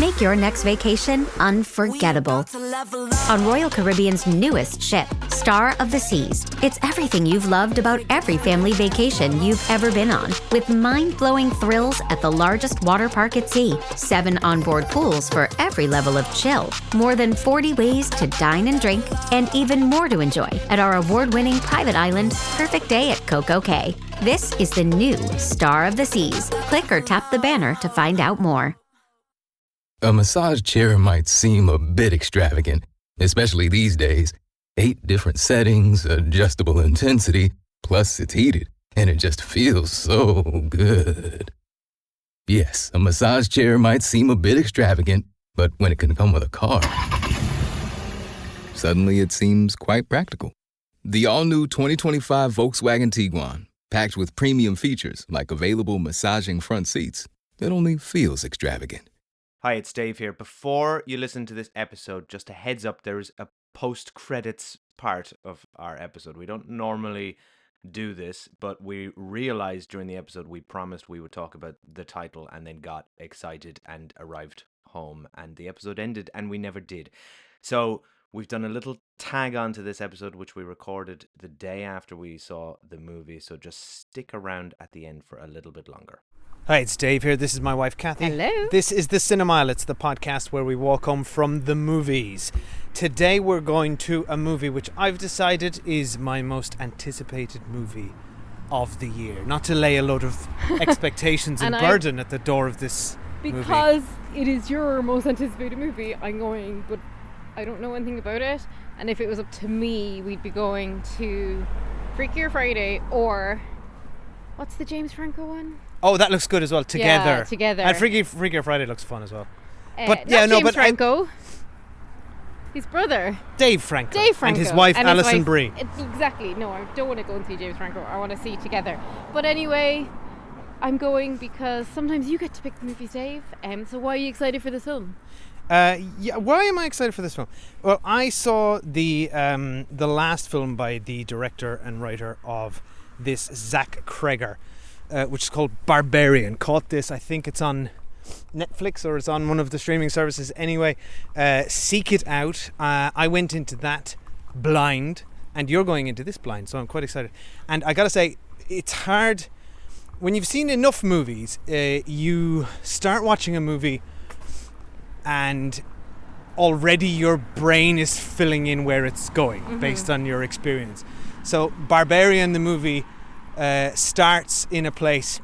Make your next vacation unforgettable. On Royal Caribbean's newest ship, Star of the Seas, it's everything you've loved about every family vacation you've ever been on, with mind-blowing thrills at the largest water park at sea, 7 onboard pools for every level of chill, more than 40 ways to dine and drink, and even more to enjoy at our award-winning private island, Perfect Day at Coco Cay. This is the new Star of the Seas. Click or tap the banner to find out more. A massage chair might seem a bit extravagant, especially these days. 8 different settings, adjustable intensity, plus it's heated, and it just feels so good. Yes, a massage chair might seem a bit extravagant, but when it can come with a car, suddenly it seems quite practical. The all-new 2025 Volkswagen Tiguan, packed with premium features like available massaging front seats, it only feels extravagant. Hi, it's Dave here. Before you listen to this episode, just a heads up, there's a post-credits part of our episode. We don't normally do this, but we realized during the episode we promised we would talk about the title and then got excited and arrived home, and the episode ended and we never did. So we've done a little tag on to this episode, which we recorded the day after we saw the movie, so just stick around at the end for a little bit longer. Hi, it's Dave here. This is my wife, Kathy. Hello. This is the Cinemile. It's the podcast where we walk home from the movies. Today we're going to a movie which I've decided is my most anticipated movie of the year. Not to lay a load of expectations and burden at the door of this movie. Because it is your most anticipated movie, I'm going, but I don't know anything about it. And if it was up to me, we'd be going to Freakier Friday or... what's the James Franco one? Oh, that looks good as well. Together. Yeah, Together. And Freakier Friday looks fun as well. James Franco. His brother. Dave Franco. And his wife, Alison Brie. Exactly. No, I don't want to go and see James Franco. I want to see Together. But anyway, I'm going because sometimes you get to pick the movies, Dave. So why are you excited for this film? Why am I excited for this film? Well, I saw the last film by the director and writer of this, Zach Cregger, which is called Barbarian. Caught this, I think it's on Netflix or it's on one of the streaming services. Anyway, seek it out. I went into that blind, and you're going into this blind, so I'm quite excited. And I gotta say, it's hard when you've seen enough movies. You start watching a movie and already your brain is filling in where it's going based on your experience. So Barbarian, the movie, starts in a place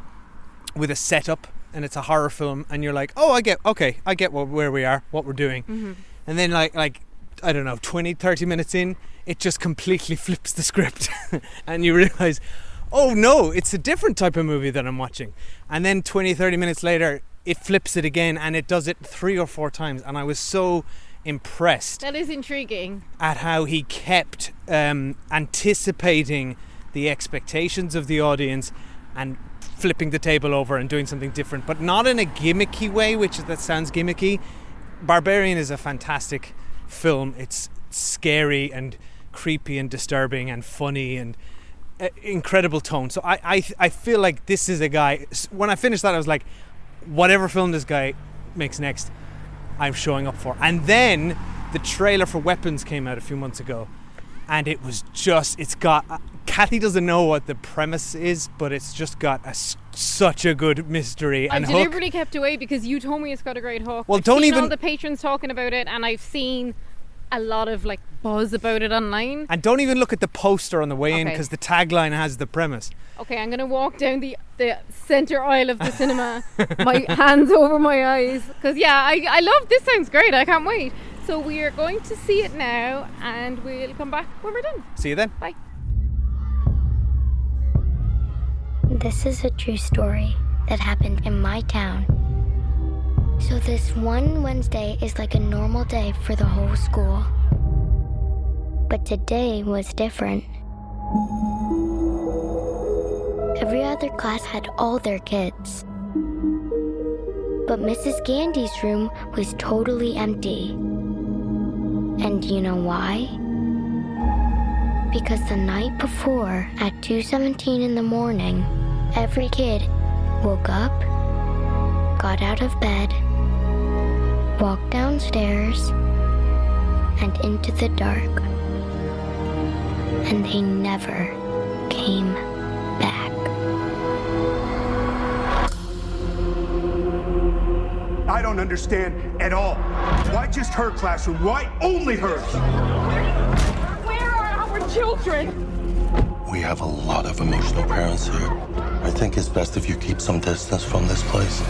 with a setup, and it's a horror film, and you're like, oh, I get where we are, what we're doing. And then like I don't know, 20-30 minutes in, it just completely flips the script and you realize, oh no, it's a different type of movie that I'm watching. And then 20-30 minutes later, it flips it again, and it does it 3 or 4 times, and I was so impressed. That is intriguing. At how he kept anticipating the expectations of the audience and flipping the table over and doing something different, but not in a gimmicky way, that sounds gimmicky. Barbarian is a fantastic film. It's scary and creepy and disturbing and funny and incredible tone. So I feel like this is a guy, when I finished that I was like, whatever film this guy makes next, I'm showing up for. And then the trailer for Weapons came out a few months ago, and it was just, it's got, Kathy doesn't know what the premise is, but it's just got such a good mystery and I deliberately kept away because you told me it's got a great hook. Well, I've seen all the patrons talking about it, and I've seen a lot of like buzz about it online. And don't even look at the poster on the way in, because the tagline has the premise. Okay, I'm going to walk down the centre aisle of the cinema, my hands over my eyes, because I love this. Sounds great. I can't wait. So we are going to see it now, and we'll come back when we're done. See you then. Bye. This is a true story that happened in my town. So this one Wednesday is like a normal day for the whole school. But today was different. Every other class had all their kids. But Mrs. Gandy's room was totally empty. And you know why? Because the night before, at 2:17 in the morning, every kid woke up, got out of bed, walked downstairs and into the dark. And they never came back. I don't understand at all. Why just her classroom? Why only hers? Where are our children? We have a lot of emotional parents here. I think it's best if you keep some distance from this place.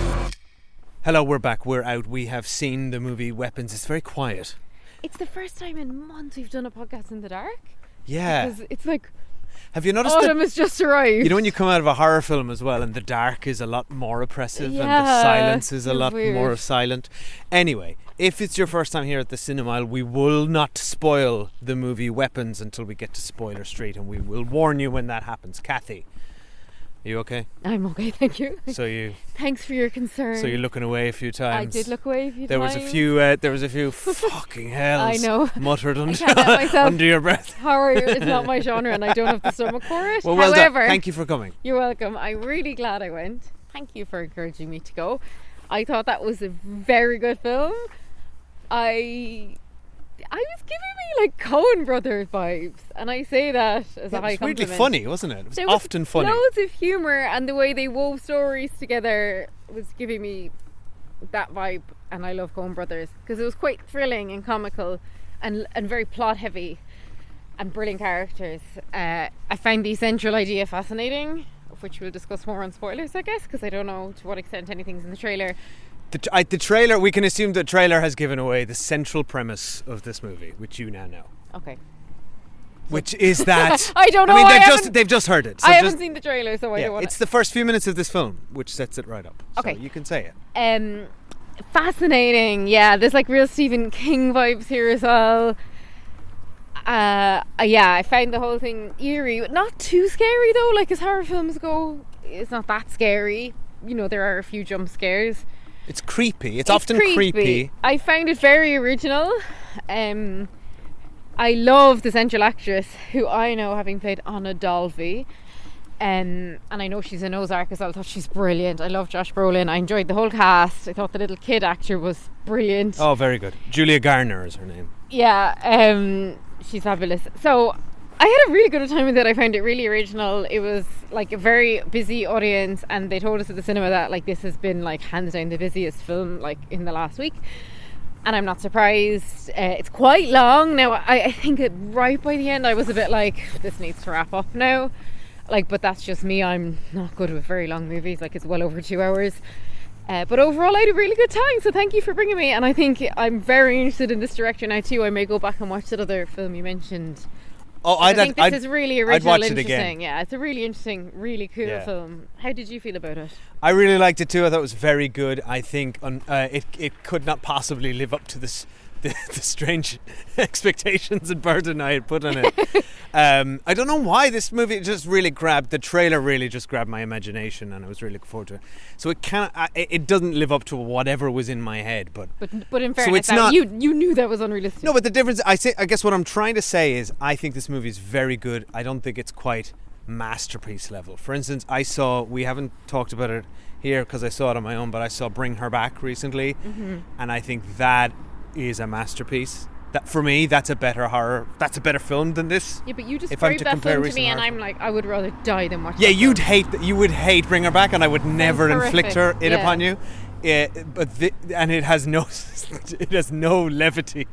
Hello, we're back. We're out. We have seen the movie Weapons. It's very quiet. It's the first time in months we've done a podcast in the dark. Yeah. Because it's like Have you noticed autumn has just arrived. You know when you come out of a horror film as well and the dark is a lot more oppressive and the Yeah, silence is a it's lot weird. more silent. Anyway, if it's your first time here at the Cinema, we will not spoil the movie Weapons until we get to Spoiler Street, and we will warn you when that happens. Kathy, are you okay? I'm okay, thank you. Thanks for your concern. So you're looking away a few times. I did look away a few There times. was a few fucking hells I know. muttered I can't let myself. under your breath. Horror is not my genre and I don't have the stomach for it. Well, well However, done. Thank you for coming. You're welcome. I'm really glad I went. Thank you for encouraging me to go. I thought that was a very good film. I was giving me like Coen Brothers vibes, and I say that as a high It was weirdly compliment. funny, wasn't it? It was There was often funny. Loads of humour, and the way they wove stories together was giving me that vibe. And I love Coen Brothers because it was quite thrilling and comical, and very plot heavy, and brilliant characters. I find the central idea fascinating, of which we'll discuss more on spoilers, I guess, because I don't know to what extent anything's in the trailer. The trailer, we can assume the trailer has given away the central premise of this movie, which you now know. Okay. Which is that I don't know. I mean, they've just heard it. So I haven't seen the trailer, so I don't want it's the first few minutes of this film which sets it right up. Okay. So you can say it. Fascinating. Yeah, there's like real Stephen King vibes here as well. Yeah, I found the whole thing eerie, not too scary though. Like as horror films go, it's not that scary. You know, there are a few jump scares. It's creepy. It's often creepy. I found it very original. I love the central actress, who I know having played Anna Dalby. And I know she's in Ozark as well. I thought she's brilliant. I love Josh Brolin. I enjoyed the whole cast. I thought the little kid actor was brilliant. Oh, very good. Julia Garner is her name. Yeah, she's fabulous. So I had a really good time with it. I found it really original. It was like a very busy audience, and they told us at the cinema that like this has been like hands down the busiest film like in the last week. And I'm not surprised. It's quite long now. I think right by the end I was a bit like, this needs to wrap up now. Like, but that's just me. I'm not good with very long movies. Like, it's well over 2 hours. But overall, I had a really good time. So thank you for bringing me. And I think I'm very interested in this director now too. I may go back and watch that other film you mentioned. Oh, I think this is really original, I'd watch it interesting. again. Yeah, it's a really interesting, really cool film. How did you feel about it? I really liked it too. I thought it was very good. I think it could not possibly live up to the strange expectations and burden I had put on it. I don't know why this movie just really the trailer really just grabbed my imagination, and I was really looking forward to it. So it doesn't live up to whatever was in my head, but in fairness, it's not, you knew that was unrealistic. No, but the difference, I guess what I'm trying to say is I think this movie is very good. I don't think it's quite masterpiece level. For instance, we haven't talked about it here because I saw it on my own, but I saw Bring Her Back recently, and I think that is a masterpiece. That for me, that's a better film than this. Yeah, but you described that film to me, and I'm like, I would rather die than watch. Yeah, that you would hate Bring Her Back, and I would never inflict it upon you. And it has no levity.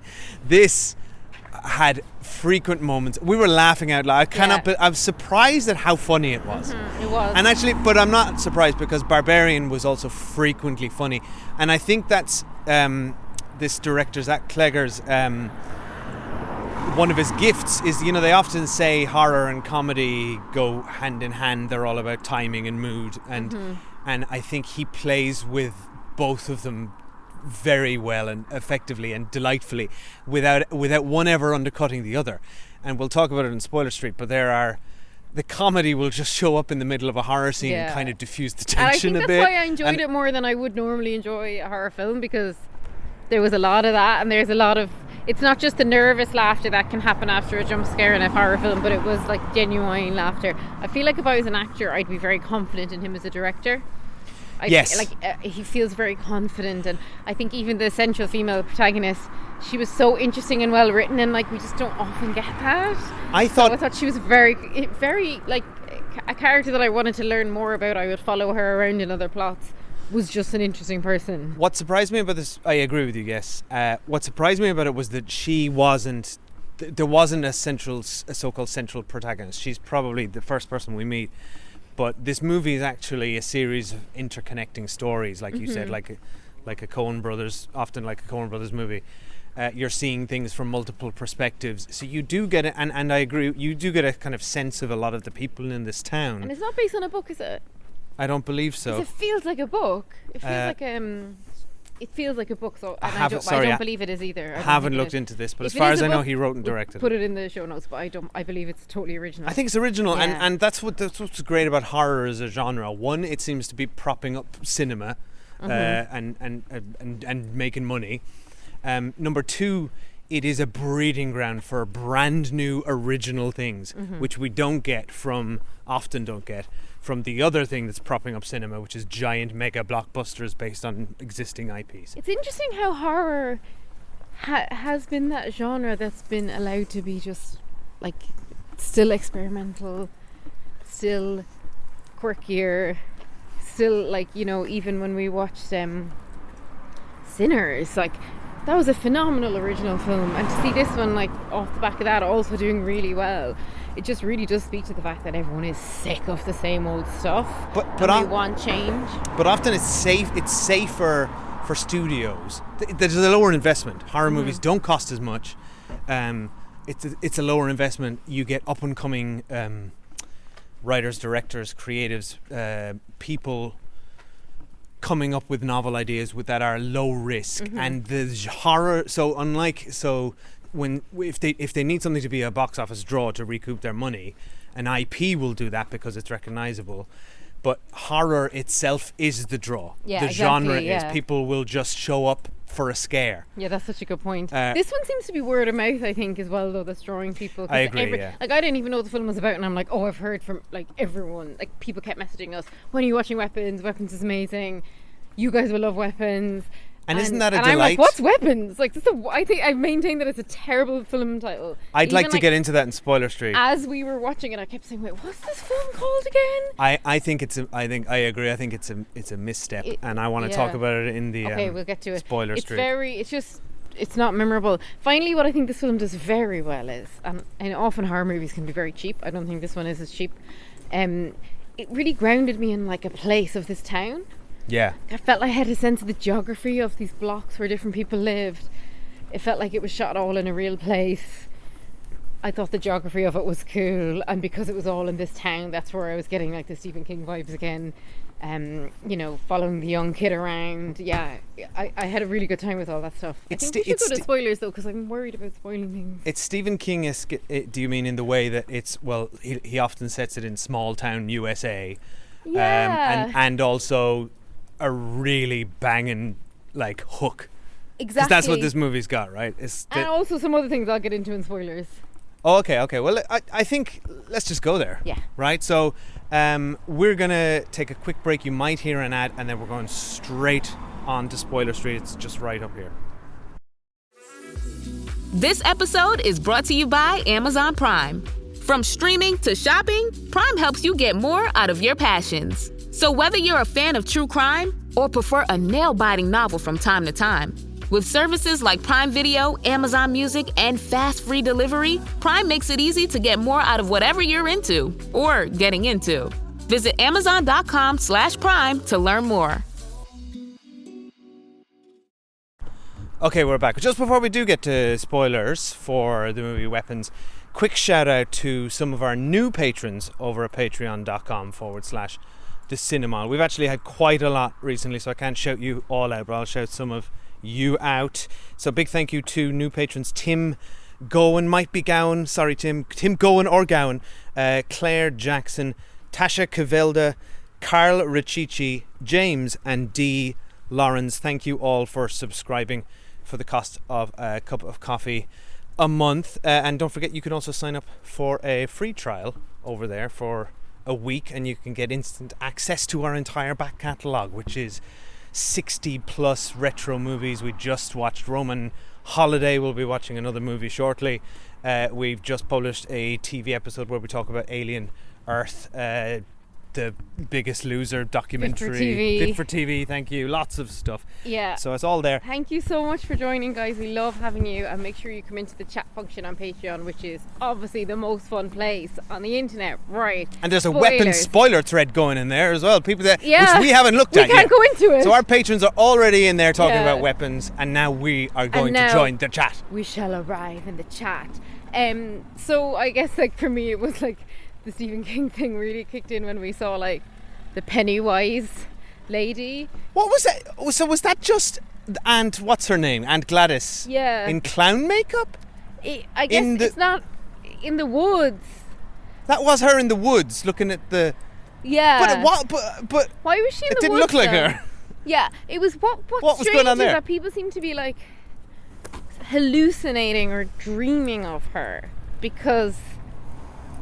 This had frequent moments. We were laughing out loud. I'm surprised at how funny it was. It was. And actually, but I'm not surprised because Barbarian was also frequently funny, and I think that's this director Zach Cregger's one of his gifts is, you know, they often say horror and comedy go hand in hand. They're all about timing and mood, and I think he plays with both of them very well and effectively and delightfully without one ever undercutting the other. And we'll talk about it in Spoiler Street, but the comedy will just show up in the middle of a horror scene and kind of diffuse the tension a bit. And I think that's why I enjoyed it more than I would normally enjoy a horror film, because there was a lot of that, and there's a lot of, it's not just the nervous laughter that can happen after a jump scare in a horror film, but it was like genuine laughter. I feel like if I was an actor, I'd be very confident in him as a director. Yes. He feels very confident, and I think even the central female protagonist, she was so interesting and well written, and like we just don't often get that. I So I thought thought she was very like a character that I wanted to learn more about. I would follow her around in other plots. Was just an interesting person. what surprised me about this, I agree with you, yes. What surprised me about it was that she wasn't, there wasn't a so-called central protagonist. She's probably the first person we meet. But this movie is actually a series of interconnecting stories, like you said, like a Coen Brothers, often like a Coen Brothers movie. You're seeing things from multiple perspectives, so you do get it, and I agree, you do get a kind of sense of a lot of the people in this town. And it's not based on a book, is it? I don't believe so. 'Cause it feels like a book. It feels it feels like a book. So and I don't believe it is either. I haven't looked into this, but as far as I know, he wrote and directed. Put it in the show notes, but I believe it's totally original. I think it's original, Yeah. and that's what's great about horror as a genre. One, it seems to be propping up cinema, and making money. Number two, it is a breeding ground for brand new original things, which we often don't get from the other thing that's propping up cinema, which is giant mega blockbusters based on existing IPs. It's interesting how horror has been that genre that's been allowed to be just like still experimental, still quirkier, still like, you know, even when we watched Sinners, like that was a phenomenal original film, and to see this one like off the back of that also doing really well, it just really does speak to the fact that everyone is sick of the same old stuff, but we want change. But often it's safer for studios. There's a lower investment. Horror movies don't cost as much. It's a lower investment. You get up and coming writers, directors, creatives, people coming up with novel ideas that are low risk, and the horror. If they need something to be a box office draw to recoup their money, an IP will do that because it's recognizable. But horror itself is the draw. Yeah, the exactly, genre yeah. is people will just show up for a scare. Yeah, that's such a good point. This one seems to be word of mouth, I think, as well, though, that's drawing people. 'Cause I agree, yeah. Like, I didn't even know what the film was about, and I'm like, oh, I've heard from, like, everyone. Like, people kept messaging us, when are you watching Weapons? Weapons is amazing. You guys will love Weapons. And isn't that a and delight? I'm like, what's Weapons? Like, I think I maintain that it's a terrible film title. I'd Even, like to get into that in Spoiler Street. As we were watching it, I kept saying, wait, what's this film called again? I agree. I think it's a misstep, and I want to talk about it in the okay, we'll get to it. Spoiler Street. It's not memorable. Finally, what I think this film does very well is, and often horror movies can be very cheap. I don't think this one is as cheap. It really grounded me in like a place of this town. Yeah. I felt like I had a sense of the geography of these blocks where different people lived. It felt like it was shot all in a real place. I thought the geography of it was cool, and because it was all in this town, that's where I was getting like the Stephen King vibes again. You know, following the young kid around. Yeah, I had a really good time with all that stuff. I think we should go to spoilers though, because I'm worried about spoiling things. It's Stephen King-esque. Do you mean in the way that it's, well, he often sets it in small town USA, Yeah. and also a really banging like hook. Exactly. 'Cause that's what this movie's got, right? And also some other things I'll get into in spoilers. Oh, okay. Well, I think let's just go there. Yeah. Right. So, we're gonna take a quick break. You might hear an ad, and then we're going straight on to Spoiler Street. It's just right up here. This episode is brought to you by Amazon Prime. From streaming to shopping, Prime helps you get more out of your passions. So whether you're a fan of true crime or prefer a nail-biting novel from time to time, with services like Prime Video, Amazon Music, and fast free delivery, Prime makes it easy to get more out of whatever you're into or getting into. Visit Amazon.com/Prime to learn more. Okay, we're back. Just before we do get to spoilers for the movie Weapons, quick shout out to some of our new patrons over at patreon.com/The Cinema. We've actually had quite a lot recently, so I can't shout you all out, but I'll shout some of you out. So big thank you to new patrons Tim Gowan, might be Gowan, sorry Tim Gowan or Gowan, Claire Jackson, Tasha Cavelda, Carl Riccici, James and D. Lawrence. Thank you all for subscribing for the cost of a cup of coffee a month, and don't forget you can also sign up for a free trial over there for a week, and you can get instant access to our entire back catalogue, which is 60 plus retro movies. We just watched Roman Holiday. We'll be watching another movie shortly. We've just published a TV episode where we talk about Alien Earth, the Biggest Loser documentary. Fit for TV, thank you. Lots of stuff. Yeah. So it's all there. Thank you so much for joining, guys. We love having you, and make sure you come into the chat function on Patreon, which is obviously the most fun place on the internet, right? And there's a weapons spoiler thread going in there as well. People that which we haven't looked at yet. We can't go into it. So our patrons are already in there talking about weapons, and now we are going to join the chat. We shall arrive in the chat. So I guess like for me it was like the Stephen King thing really kicked in when we saw like the Pennywise lady. What was that? So was that just Aunt, what's her name? Aunt Gladys? Yeah. In clown makeup? I guess it's not in the woods. That was her in the woods looking at the... Yeah. But why was she in the woods? It didn't look like her. Yeah, it was what was going on there? That people seem to be like hallucinating or dreaming of her, because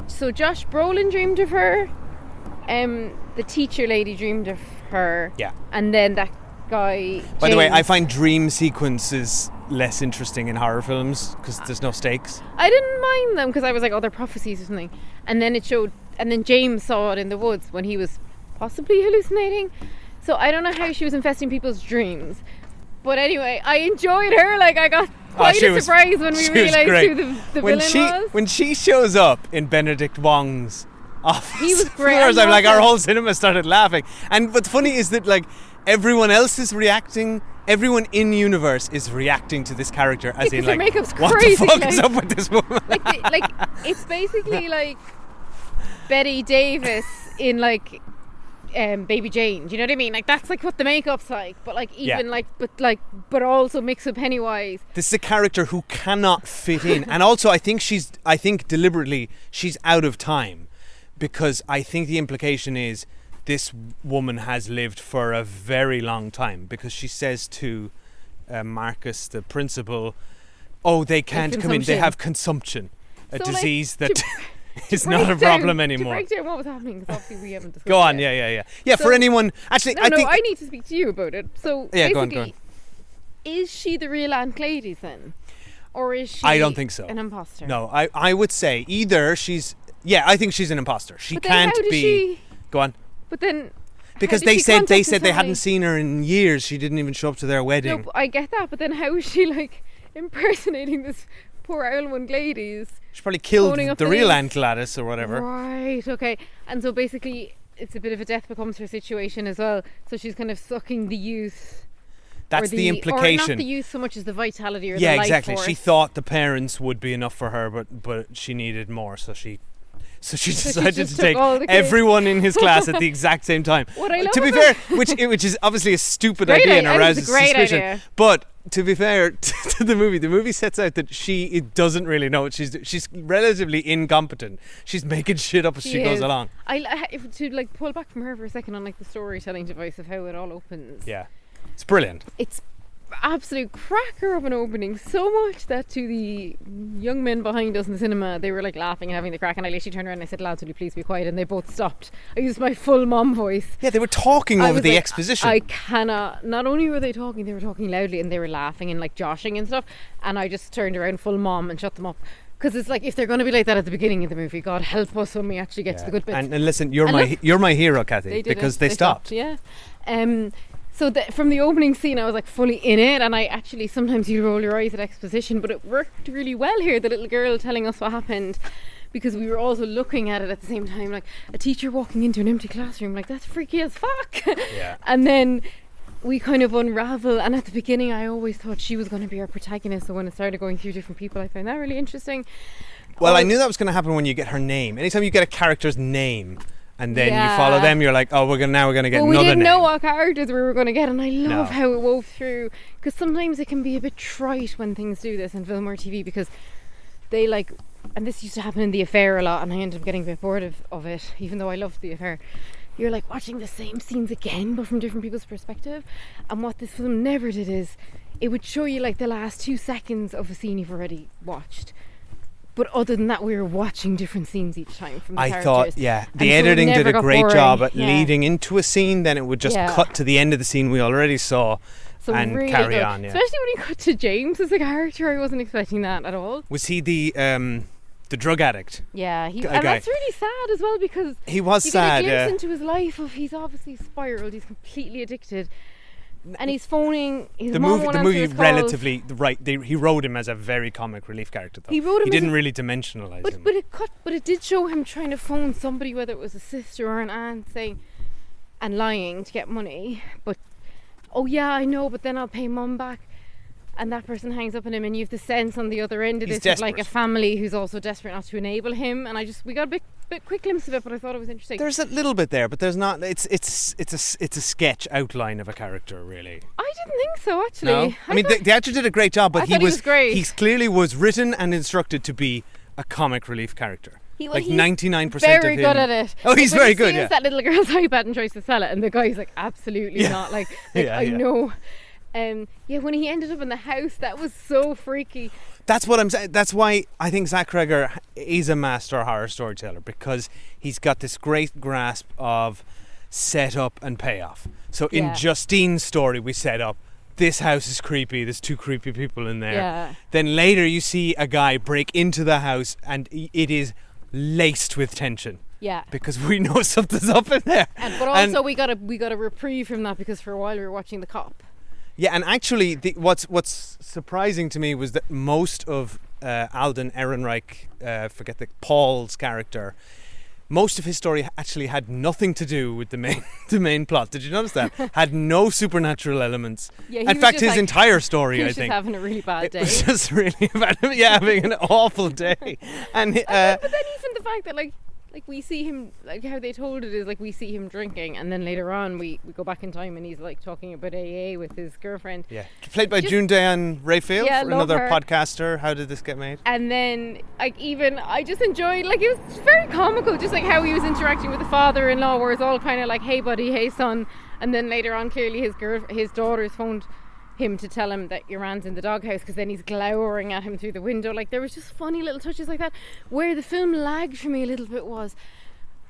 so Josh Brolin dreamed of her, the teacher lady dreamed of her, and then that guy James. By the way, I find dream sequences less interesting in horror films because there's no stakes. I didn't mind them because I was like, oh, they're prophecies or something, and then it showed, and then James saw it in the woods when he was possibly hallucinating. So I don't know how she was infesting people's dreams. But anyway, I enjoyed her. Like, I got quite a surprise when we realised who the villain was. When she shows up in Benedict Wong's office, he was great. I'm like, our whole cinema started laughing. And what's funny is that, like, everyone else is reacting. Everyone in universe is reacting to this character as in, like, what the fuck is up with this woman? Like it's basically like Betty Davis in, like... Baby Jane, do you know what I mean? Like, that's like what the makeup's like, but like even but also mix with Pennywise. This is a character who cannot fit in, and also I think deliberately she's out of time, because I think the implication is this woman has lived for a very long time, because she says to Marcus, the principal, oh, they can't come in, they have consumption, a disease that... It's not a problem anymore. To break down what was happening, because obviously we haven't discussed Go on, it. Yeah, so, for anyone... Actually, I think... I need to speak to you about it. So, basically, go on. Is she the real Aunt Gladys then? Or is she... I don't think so. An imposter? No, I would say either she's... Yeah, I think she's an imposter. She can't be... Go on. But then... Because they said they hadn't seen her in years. She didn't even show up to their wedding. No, I get that, but then how is she, like, impersonating this poor Ireland Gladys? She probably killed the real Aunt Gladys or whatever. Right, okay. And so basically it's a bit of a death becomes her situation as well. So she's kind of sucking the youth. That's the implication. Or not the youth so much as the vitality or the life exactly. force. She thought the parents would be enough for her, but she needed more, so she decided to take everyone in his class at the exact same time. What I love to be fair, which is obviously a stupid idea and arouses suspicion. Idea. But to be fair to the movie sets out that she doesn't really know what she's doing. She's relatively incompetent. She's making shit up as she goes along. To like pull back from her for a second on like the storytelling device of how it all opens. Yeah, it's brilliant. It's absolute cracker of an opening, so much that to the young men behind us in the cinema, they were like laughing and having the crack, and I literally turned around and I said, lads, will you please be quiet, and they both stopped. I used my full mom voice. Yeah, they were talking over the exposition. I cannot, not only were they talking loudly and they were laughing and like joshing and stuff, and I just turned around full mom and shut them up. Because it's like, if they're going to be like that at the beginning of the movie, God help us when we actually get to the good bits. And listen, you're my hero, Kathy, because they stopped. Yeah. So from the opening scene, I was like fully in it, and I actually, sometimes you roll your eyes at exposition, but it worked really well here, the little girl telling us what happened, because we were also looking at it at the same time, like a teacher walking into an empty classroom, like that's freaky as fuck. Yeah. And then we kind of unravel, and at the beginning I always thought she was going to be our protagonist, so when it started going through different people, I found that really interesting. Well, I knew that was going to happen when you get her name. Anytime you get a character's name and then you follow them, you're like, oh, we're going to get another name. We didn't know what characters we were going to get, and I love how it wove through, because sometimes it can be a bit trite when things do this in film or TV, because they like, and this used to happen in The Affair a lot, and I ended up getting a bit bored of it, even though I loved The Affair. You're like watching the same scenes again, but from different people's perspective. And what this film never did is, it would show you like the last 2 seconds of a scene you've already watched, But other than that, we were watching different scenes each time from the characters. thought, the And so it editing never did a got great boring. job at Yeah. leading into a scene, then it would just cut to the end of the scene we already saw So and really carry good. on. Yeah. Especially when he got to James as a character, I wasn't expecting that at all. Was he the drug addict? Yeah, Guy. and that's really sad as well because He was you sad, get a yeah. glimpse into his life of he's obviously spiraled, he's completely addicted, and he's phoning his The mom movie, won't answer his calls. relatively he wrote him as a very comic relief character. Though He wrote him as didn't a- really dimensionalize him. But it did show him trying to phone somebody, whether it was a sister or an aunt, saying and lying to get money. But oh yeah, I know, but then I'll pay mum back. And that person hangs up on him, and you have the sense on the other end of He's this of like a desperate. family who's also desperate not to enable him. And we got a bit quick glimpse of it, but I thought it was interesting. There's a little bit there, but there's not. It's a sketch outline of a character, really. I didn't think so, actually. No, I mean the actor did a great job, but I thought he was great. He clearly was written and instructed to be a comic relief character. He's 99% of very him. good at it. Oh, he's When very he good. steals Yeah. that little girl's iPad and tries to sell it, and the guy's like, absolutely Yeah. not. Like Yeah, I yeah. know. When he ended up in the house, that was so freaky. That's what I'm saying. That's why I think Zach Cregger is a master horror storyteller, because he's got this great grasp of setup and payoff. So in Yeah. Justine's story, we set up this house is creepy. There's two creepy people in there. Yeah. Then later you see a guy break into the house, and it is laced with tension. Yeah. Because we know something's up in there. But also we got a reprieve from that because for a while we were watching The Cop. Yeah, and actually, what's surprising to me was that most of Alden Ehrenreich, Paul's character, most of his story actually had nothing to do with the main plot. Did you notice that? Had no supernatural elements. Yeah, he in was fact, just his like- entire story, he I was think, just having a really bad day. it was just really about him, having an awful day. And But then even the fact that like we see him, like how they told it is like we see him drinking, and then later on we go back in time and he's like talking about AA with his girlfriend. yeah, played by Just- June Diane Raphael, Yeah, love another her. podcaster. How did this get made? And then I just enjoyed, like, it was very comical, just like how he was interacting with the father-in-law, where it's all kind of like, hey buddy, hey son, and then later on clearly his daughter's phoned him to tell him that your aunt's in the doghouse, because then he's glowering at him through the window. Like, there was just funny little touches like that. Where the film lagged for me a little bit was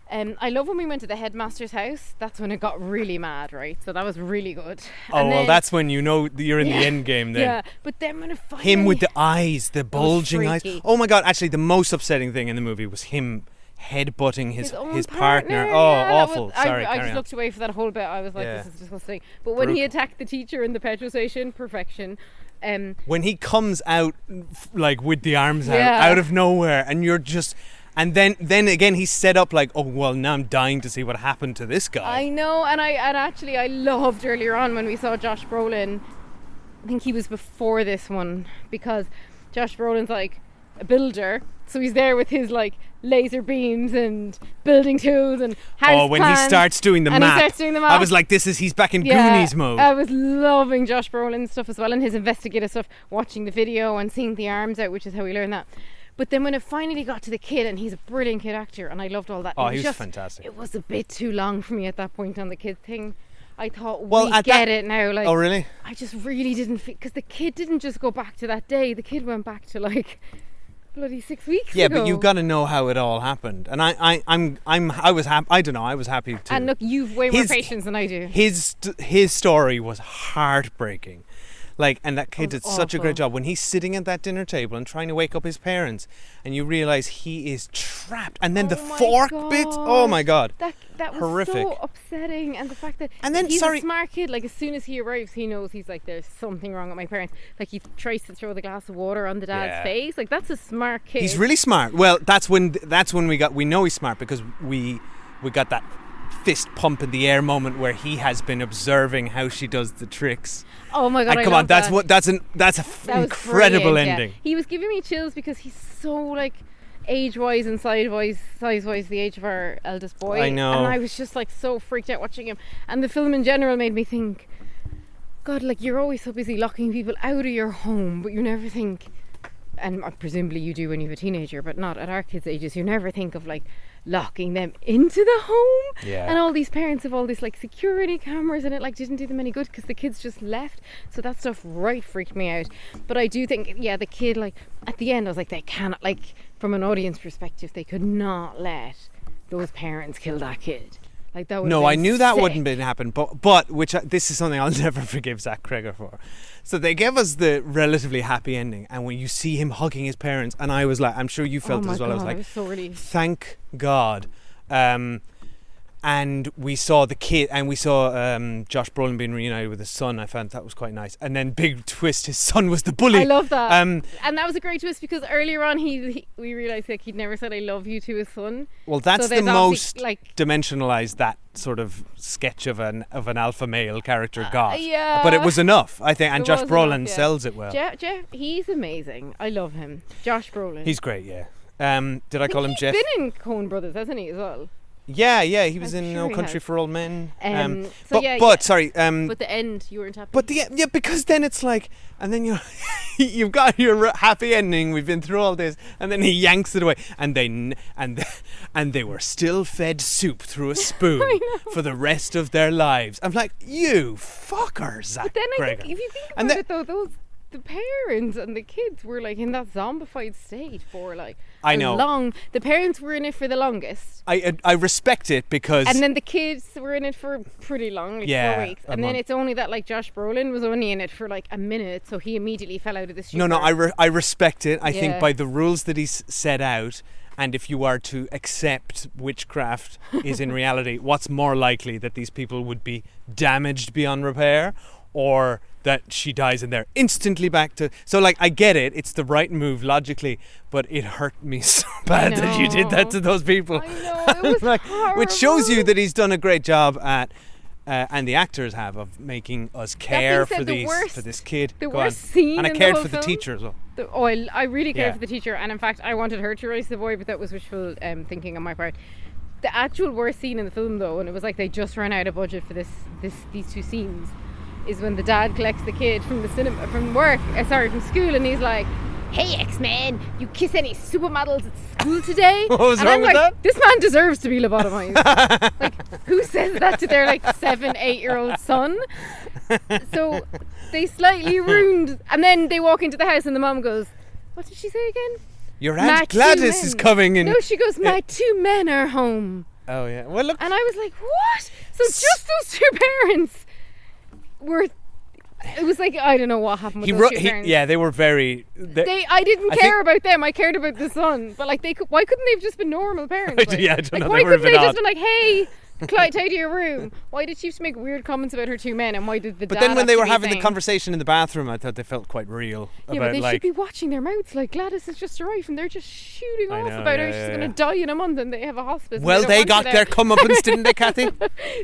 I love when we went to the headmaster's house. That's when it got really mad, right? So that was really good. Oh, well, that's when you know you're in the end game then. Yeah, but then when it finally... Him with the eyes, the bulging eyes. freaky. Oh my god, actually the most upsetting thing in the movie was him headbutting his own partner. Yeah, Oh, that awful. was- Sorry, I carry just on. looked away for that whole bit. I was like, Yeah. this is disgusting. But when he Brutal. attacked the teacher in the petrol station, perfection. When he comes out like with the arms Yeah. out of nowhere, and you're just... And then again he's set up like, oh well, now I'm dying to see what happened to this guy. I know, and actually I loved earlier on when we saw Josh Brolin. I think he was before this one, because Josh Brolin's like a builder, so he's there with his like laser beams and building tools and house when he plans, starts doing the and map, he starts doing the map. I was like, he's back in Goonies mode. I was loving Josh Brolin's stuff as well, and his investigative stuff, watching the video and seeing the arms out, which is how we learned that. But then when it finally got to the kid, and he's a brilliant kid actor, and I loved all that. Oh, It he was just- fantastic. It was a bit too long for me at that point on the kid thing. I thought, Well, we at get that- it now. Like, Oh really? I just really didn't feel, because the kid didn't just go back to that day. The kid went back to like bloody 6 weeks Yeah, ago. but you've got to know how it all happened, and I was happy. I don't know. I was happy too. And look, you've way more His- patience than I do. His story was heartbreaking. Like, and that kid It did was such a great awful. job when he's sitting at that dinner table and trying to wake up his parents, and you realise he is trapped. And then the Oh my fork bit, oh my god, That was horrific. so upsetting, and the fact that And then, he's sorry- a smart kid. Like, as soon as he arrives, he knows he's like, there's something wrong with my parents. Like, he tries to throw the glass of water on the dad's Yeah. face. Like, that's a smart kid. He's really smart. Well, that's when we know he's smart, because we got that fist pump in the air moment where he has been observing how she does the tricks. Oh my god! And I come love on, that's that. what that's an That was incredible brilliant, yeah. ending. He was giving me chills because he's so like age-wise and size-wise the age of our eldest boy. I know. And I was just like so freaked out watching him. And the film in general made me think, God, like, you're always so busy locking people out of your home, but you never think, and presumably you do when you have a teenager, but not at our kids' ages, you never think of like locking them into the home. Yeah. And all these parents have all these like security cameras, and it like didn't do them any good because the kids just left. So that stuff right freaked me out. But I do think, yeah, the kid, like at the end I was like, they cannot, like from an audience perspective, they could not let those parents kill that kid. Like that would No, I knew that sick. wouldn't happen, but this is something I'll never forgive Zach Cregger for. So they gave us the relatively happy ending, and when you see him hugging his parents, and I was like, I'm sure you felt Oh it as well. my I was God, like, I was so relieved. thank God. And we saw the kid, and we saw Josh Brolin being reunited with his son. I found that was quite nice. And then big twist, his son was the bully. I love that. And that was a great twist because earlier on we realised like he'd never said I love you to his son. Well, that's So the there's most like dimensionalised that sort of sketch of an alpha male character got. yeah. But it was enough, I think, and It Josh was Brolin enough, yeah. sells it well. Jeff, he's amazing. I love him. Josh Brolin. He's great, yeah. Did I call him Jeff? He's been in Coen Brothers, hasn't he, as well? Yeah, he was I'm in sure No he Country has. for Old Men. Sorry. But the end, you weren't happy. But because then it's like, and then you've got your happy ending. We've been through all this, and then he yanks it away, and they were still fed soup through a spoon for the rest of their lives. I'm like, you fucker, Zach But then I Cregger. think, if you think about it though, the parents and the kids were like in that zombified state for like the parents were in it for the longest. I respect it because, and then the kids were in it for pretty long, like 4 weeks, and then it's only that like Josh Brolin was only in it for like a minute, so he immediately fell out of the ship. I respect it. I think by the rules that he's set out, and if you are to accept witchcraft is in reality, what's more likely, that these people would be damaged beyond repair, or that she dies and they're instantly back to... So, like, I get it. It's the right move logically, but it hurt me so bad that you did that to those people. I know, it was like, horrible. which shows you that he's done a great job at... and the actors have, of making us care for this kid. The worst scene and I in cared the whole for the film, teacher as well. I really cared for the teacher, and in fact I wanted her to raise the boy, but that was wishful thinking on my part. The actual worst scene in the film though, and it was like they just ran out of budget for these two scenes, is when the dad collects the kid from from school, and he's like, "Hey X-Men, you kiss any supermodels at school today?" What was and wrong I'm with like, that? this man deserves to be lobotomized. Like, who says that to their like 7-8-year-old son? So they slightly ruined, and then they walk into the house and the mom goes, "What did she say again?" Your Aunt Gladys is coming in. No, she goes, "My 2 men are home." Oh yeah. Well, look. And I was like, what? So just those 2 parents were... It was like, I don't know what happened with those 2 parents. Yeah, they were very... I didn't care about them. I cared about the son. But like, why couldn't they have just been normal parents? Like, yeah, I don't know. Why They were a couldn't bit they just odd. been like, "Hey, tidy your room"? Why did she have to make weird comments about her 2 men? And why did the But dad then when they have were to be having the saying- conversation in the bathroom, I thought they felt quite real. Yeah, about but they like... should be watching their mouths. Like, Gladys has just arrived and they're just shooting I off know, about her. yeah, She's yeah, going to die in a month and they have a hospice. and Well, don't they want got her their there. comeuppance, didn't they, Kathy?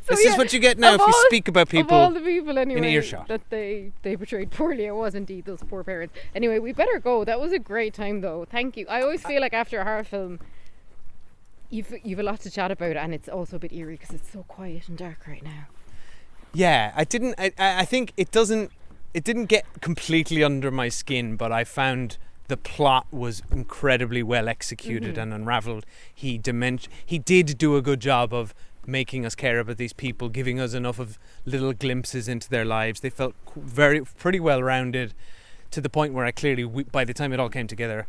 This is what you get now if you speak about people Of all the people, anyway, in earshot. that they portrayed poorly, it was indeed those poor parents. Anyway, we better go. That was a great time, though. Thank you. I always feel like after a horror film, you've a lot to chat about, and it's also a bit eerie because it's so quiet and dark right now. Yeah, I think it didn't get completely under my skin, but I found the plot was incredibly well executed and unraveled. He did do a good job of making us care about these people, giving us enough of little glimpses into their lives. They felt pretty well rounded, to the point where by the time it all came together,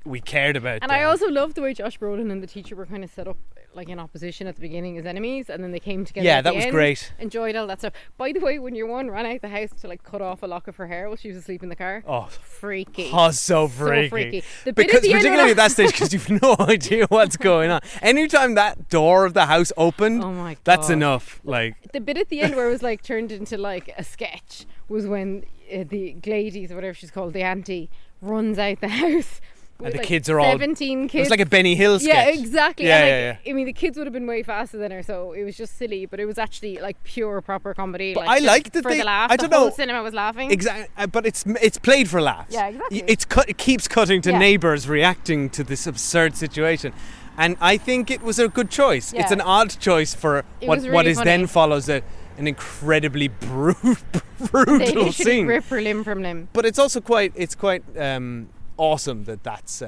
we cared about them. And I also loved the way Josh Brolin and the teacher were kind of set up like in opposition at the beginning as enemies, and then they came together. Yeah, at that the was end. great. Enjoyed all that stuff. By the way, when your one ran out the house to like cut off a lock of her hair while she was asleep in the car, freaky. Oh, so freaky. The bit Because at the end particularly at that stage, because you've no idea what's going on. Anytime that door of the house opened, oh my God, that's enough. Like the bit at the end where it was like turned into like a sketch was when the Gladys, or whatever she's called, the auntie, runs out the house. And the like kids are all 17 kids. It was like a Benny Hill sketch. Yeah, exactly. Yeah, and yeah. I mean, the kids would have been way faster than her, so it was just silly. But it was actually like pure, proper comedy. But like, I liked that for the laugh. I the don't whole know. cinema was laughing. Exactly, but it's played for laughs. Yeah, exactly. It keeps cutting to neighbours reacting to this absurd situation, and I think it was a good choice. Yeah. It's an odd choice for what really is funny. then follows an incredibly brutal They literally scene. rip her limb from limb. But it's also quite awesome that's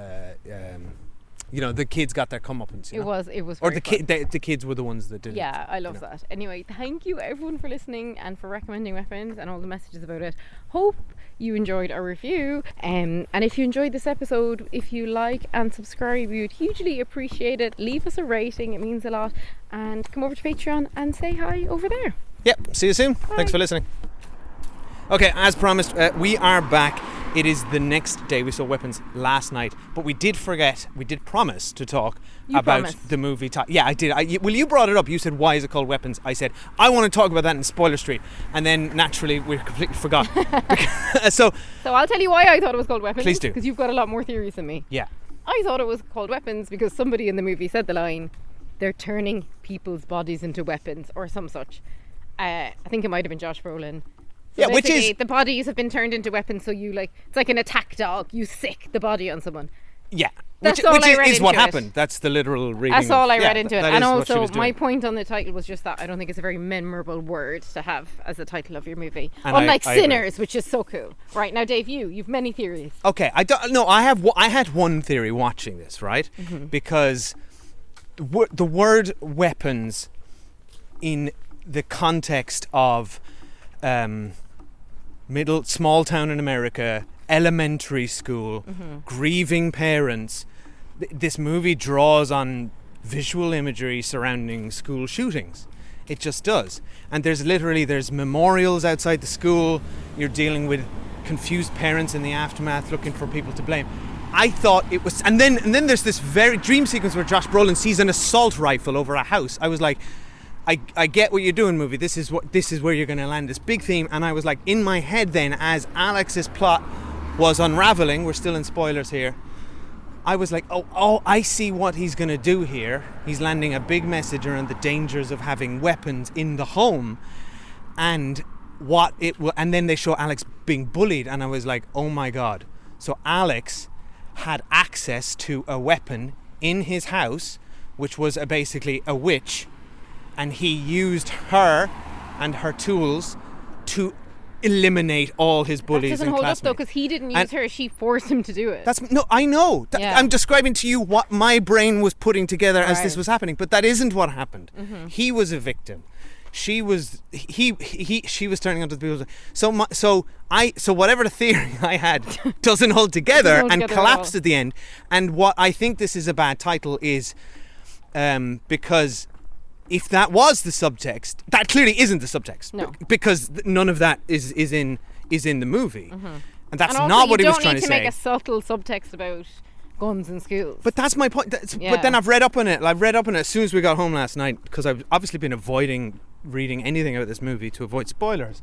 You know, the kids got their comeuppance. It was Or very the kids were the ones that did it. Yeah, I love that. Anyway, thank you everyone for listening and for recommending Weapons and all the messages about it. Hope you enjoyed our review. And if you enjoyed this episode, if you like and subscribe, we would hugely appreciate it. Leave us a rating, it means a lot. And come over to Patreon and say hi over there. Yep, see you soon. Bye. Thanks for listening. Okay, as promised, we are back. It is the next day. We saw Weapons last night, but we did promise to talk about the movie. Yeah, I did. Well, you brought it up. You said, why is it called Weapons? I said, I want to talk about that in Spoiler Street. And then, naturally, we completely forgot. So I'll tell you why I thought it was called Weapons. Please do. Because you've got a lot more theories than me. Yeah. I thought it was called Weapons because somebody in the movie said the line, they're turning people's bodies into weapons or some such. I think it might have been Josh Brolin. So yeah, which is... the bodies have been turned into weapons, so you it's like an attack dog. You sick the body on someone. Yeah. Which is what happened. That's the literal reading. That's all I read into it. And also, my point point on the title was just that I don't think it's a very memorable word to have as the title of your movie. And unlike I Sinners, agree. Which is so cool. Right, now Dave, you've many theories. Okay, I had one theory watching this, right? Mm-hmm. Because the word weapons in the context of small town in America, elementary school, grieving parents, this movie draws on visual imagery surrounding school shootings. It just does. And there's memorials outside the school. You're dealing with confused parents in the aftermath looking for people to blame. I thought it was, and then there's this very dream sequence where Josh Brolin sees an assault rifle over a house. I was like, I get what you're doing, movie. This is where you're going to land this big theme. And I was like, in my head then, as Alex's plot was unraveling, we're still in spoilers here, I was like, oh, I see what he's going to do here. He's landing a big message around the dangers of having weapons in the home, and what it will. And then they show Alex being bullied, and I was like, oh my god. So Alex had access to a weapon in his house, which was basically a witch. And he used her and her tools to eliminate all his bullies and classmates. That doesn't hold up though, because he didn't use her. She forced him to do it. I know. I'm describing to you what my brain was putting together as this was happening, but that isn't what happened. Mm-hmm. He was a victim. She was she was turning onto the people. So whatever the theory I had doesn't hold together and collapsed at the end. And what I think this is a bad title is because if that was the subtext, that clearly isn't the subtext. No. Because none of that is in the movie. Mm-hmm. And that's not what he was trying to say. You don't need to make a subtle subtext about guns in schools. But that's my point. But then I've read up on it. As soon as we got home last night, because I've obviously been avoiding reading anything about this movie to avoid spoilers.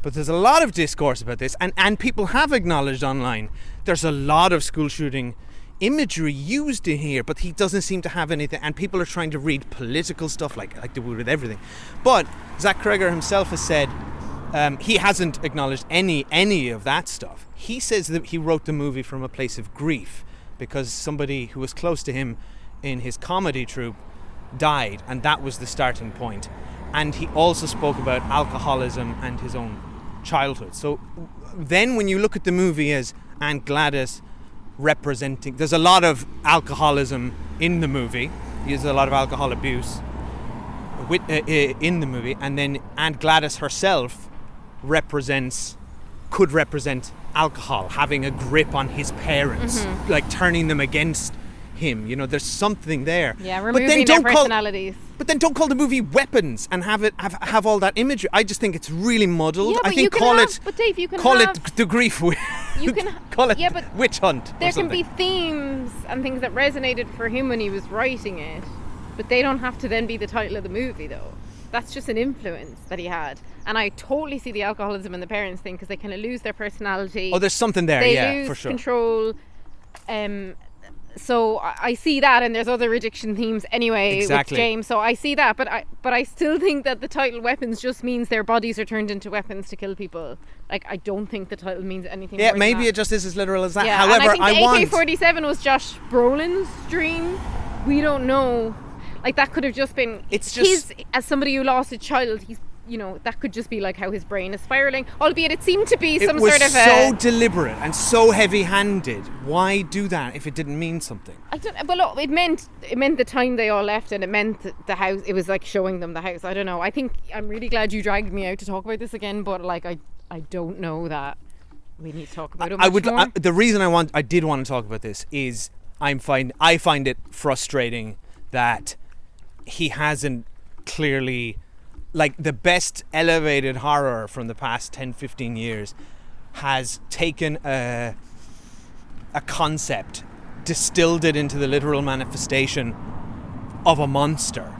But there's a lot of discourse about this, and people have acknowledged online there's a lot of school shooting imagery used in here, but he doesn't seem to have anything, and people are trying to read political stuff like they would with everything. But Zach Cregger himself has said he hasn't acknowledged any of that stuff. He says that he wrote the movie from a place of grief because somebody who was close to him in his comedy troupe died, and that was the starting point. And he also spoke about alcoholism and his own childhood. So then when you look at the movie as Aunt Gladys representing, there's a lot of alcoholism in the movie. There's a lot of alcohol abuse in the movie, and then Aunt Gladys herself could represent alcohol, having a grip on his parents, like turning them against him. You know, there's something there. Yeah, removing their personalities. But then don't call the movie Weapons and have all that imagery. I just think it's really muddled. Yeah, but I think Dave, you can call it the grief. You can call it witch hunt. There can be themes and things that resonated for him when he was writing it, but they don't have to then be the title of the movie, though. That's just an influence that he had. And I totally see the alcoholism and the parents thing, because they kind of lose their personality. Oh, there's something there, they for sure. They lose control. So I see that, and there's other addiction themes anyway with James. So I see that, but I still think that the title Weapons just means their bodies are turned into weapons to kill people. Like, I don't think the title means anything more than maybe that. it just is as literal as that. Yeah, However, and I think the AK-47 was Josh Brolin's dream. We don't know. Like, that could have just been as somebody who lost a child, that could just be like how his brain is spiraling, albeit it seemed to be some was sort of so deliberate and so heavy-handed. Why do that if it didn't mean something? I don't. Well, look, it meant the time they all left, and it meant the house. It was like showing them the house. I don't know. I think I'm really glad you dragged me out to talk about this again, but like I don't know that we need to talk about it much more. The reason I did want to talk about this is I find it frustrating that he hasn't clearly, like, the best elevated horror from the past 10-15 years has taken a concept, distilled it into the literal manifestation of a monster,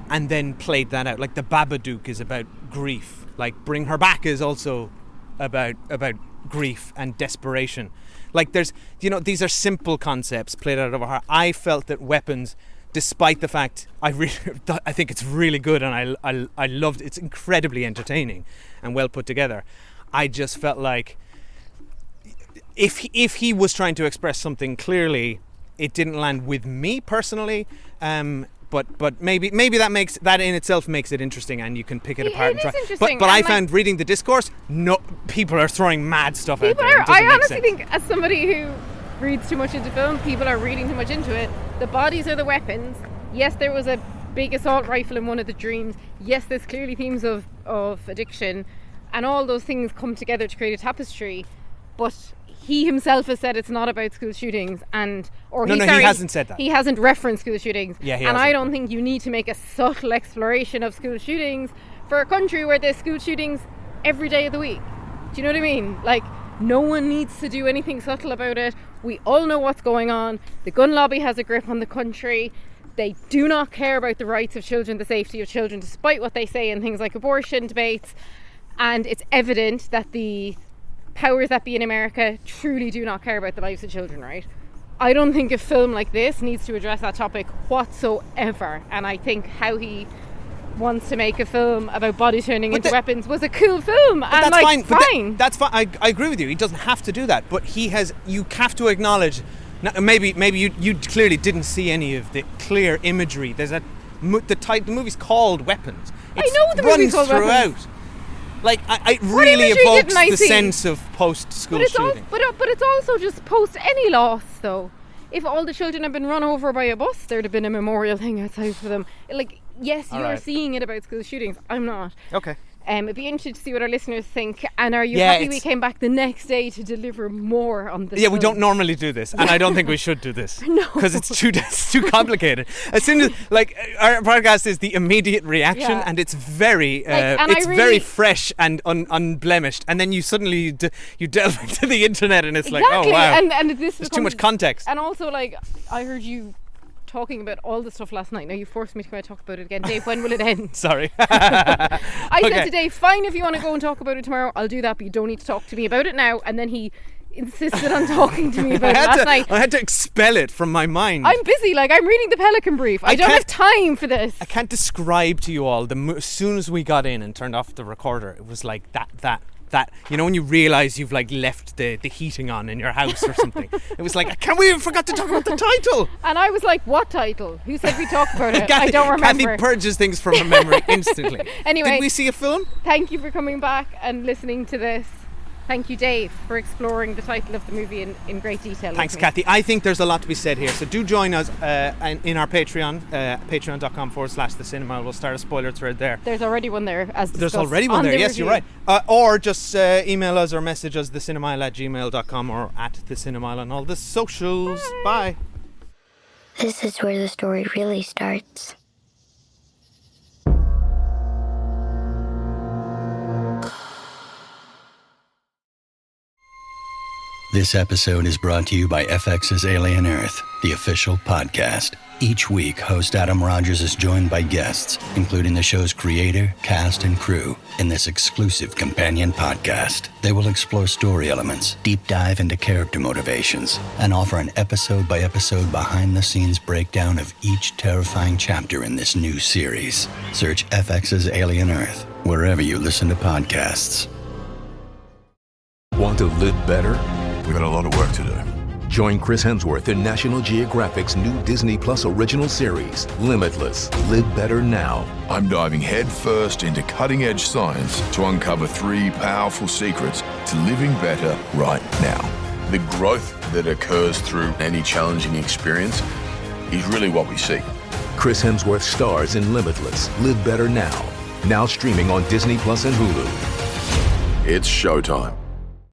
and then played that out. Like The Babadook is about grief. Like Bring Her Back is also about grief and desperation. Like there's, these are simple concepts played out of a horror. I felt that Weapons, despite the fact I think it's really good and I loved it. It's incredibly entertaining and well put together. I just felt like if he was trying to express something clearly, it didn't land with me personally. But maybe that in itself makes it interesting, and you can pick it apart. It is interesting. But I found reading the discourse, no, people are throwing mad stuff out there. I honestly think, as somebody who reads too much into film, people are reading too much into it. The bodies are the weapons. Yes, there was a big assault rifle in one of the dreams. Yes, there's clearly themes of addiction, and all those things come together to create a tapestry. But he himself has said it's not about school shootings, he hasn't said that. He hasn't referenced school shootings. Yeah, and I don't think you need to make a subtle exploration of school shootings for a country where there's school shootings every day of the week. Do you know what I mean? Like, no one needs to do anything subtle about it. We all know what's going on. The gun lobby has a grip on the country. They do not care about the rights of children, the safety of children, despite what they say in things like abortion debates. And it's evident that the powers that be in America truly do not care about the lives of children, right? I don't think a film like this needs to address that topic whatsoever. And I think how he wants to make a film about bodies turning into weapons was a cool film. And that's like, fine. That's fine. I agree with you. He doesn't have to do that. But you have to acknowledge, maybe you clearly didn't see any of the clear imagery. There's the movie's called Weapons. I know the movie's called Weapons. Like, it really evokes the sense of post-school shooting. But it's also just post any loss, though. If all the children had been run over by a bus, there'd have been a memorial thing outside for them. Like, yes, you're seeing it about school shootings. I'm not. Okay. It'd be interesting to see what our listeners think. And are you happy we came back the next day to deliver more on this? Yeah, we don't normally do this, and I don't think we should do this. No, because it's too complicated. As soon as, like, our podcast is the immediate reaction, and it's very very fresh and unblemished, and then you suddenly you delve into the internet, and it's like, oh wow, and this there's too much context. And also, like, I heard you talking about all the stuff last night. Now you forced me to go and talk about it again. Dave, when will it end? Sorry. I said to Dave, fine, if you want to go and talk about it tomorrow, I'll do that, but you don't need to talk to me about it now. And then he insisted on talking to me about it last night. I had to expel it from my mind. I'm busy, like, I'm reading the Pelican Brief. I don't have time for this. I can't describe to you all, as soon as we got in and turned off the recorder, it was like that, when you realise you've, like, left the heating on in your house or something. It was like, we forgot to talk about the title. And I was like, what title? Who said we talked about it? I don't remember. Kathy purges things from her memory instantly. Anyway. Did we see a film? Thank you for coming back and listening to this. Thank you, Dave, for exploring the title of the movie in great detail. Thanks, Kathy. I think there's a lot to be said here. So do join us in our Patreon, patreon.com/The Cinema. We'll start a spoiler thread there. There's already one there, as discussed. There's already one there, yes, you're right. Or just email us or message us, thecinemaile@gmail.com or @thecinemaile on all the socials. Bye. This is where the story really starts. This episode is brought to you by FX's Alien Earth, the official podcast. Each week, host Adam Rogers is joined by guests, including the show's creator, cast, and crew, in this exclusive companion podcast. They will explore story elements, deep dive into character motivations, and offer an episode-by-episode behind-the-scenes breakdown of each terrifying chapter in this new series. Search FX's Alien Earth wherever you listen to podcasts. Want to live better? We got a lot of work to do. Join Chris Hemsworth in National Geographic's new Disney Plus original series, Limitless. Live better now. I'm diving headfirst into cutting-edge science to uncover 3 powerful secrets to living better right now. The growth that occurs through any challenging experience is really what we seek. Chris Hemsworth stars in Limitless. Live better now. Now streaming on Disney Plus and Hulu. It's showtime.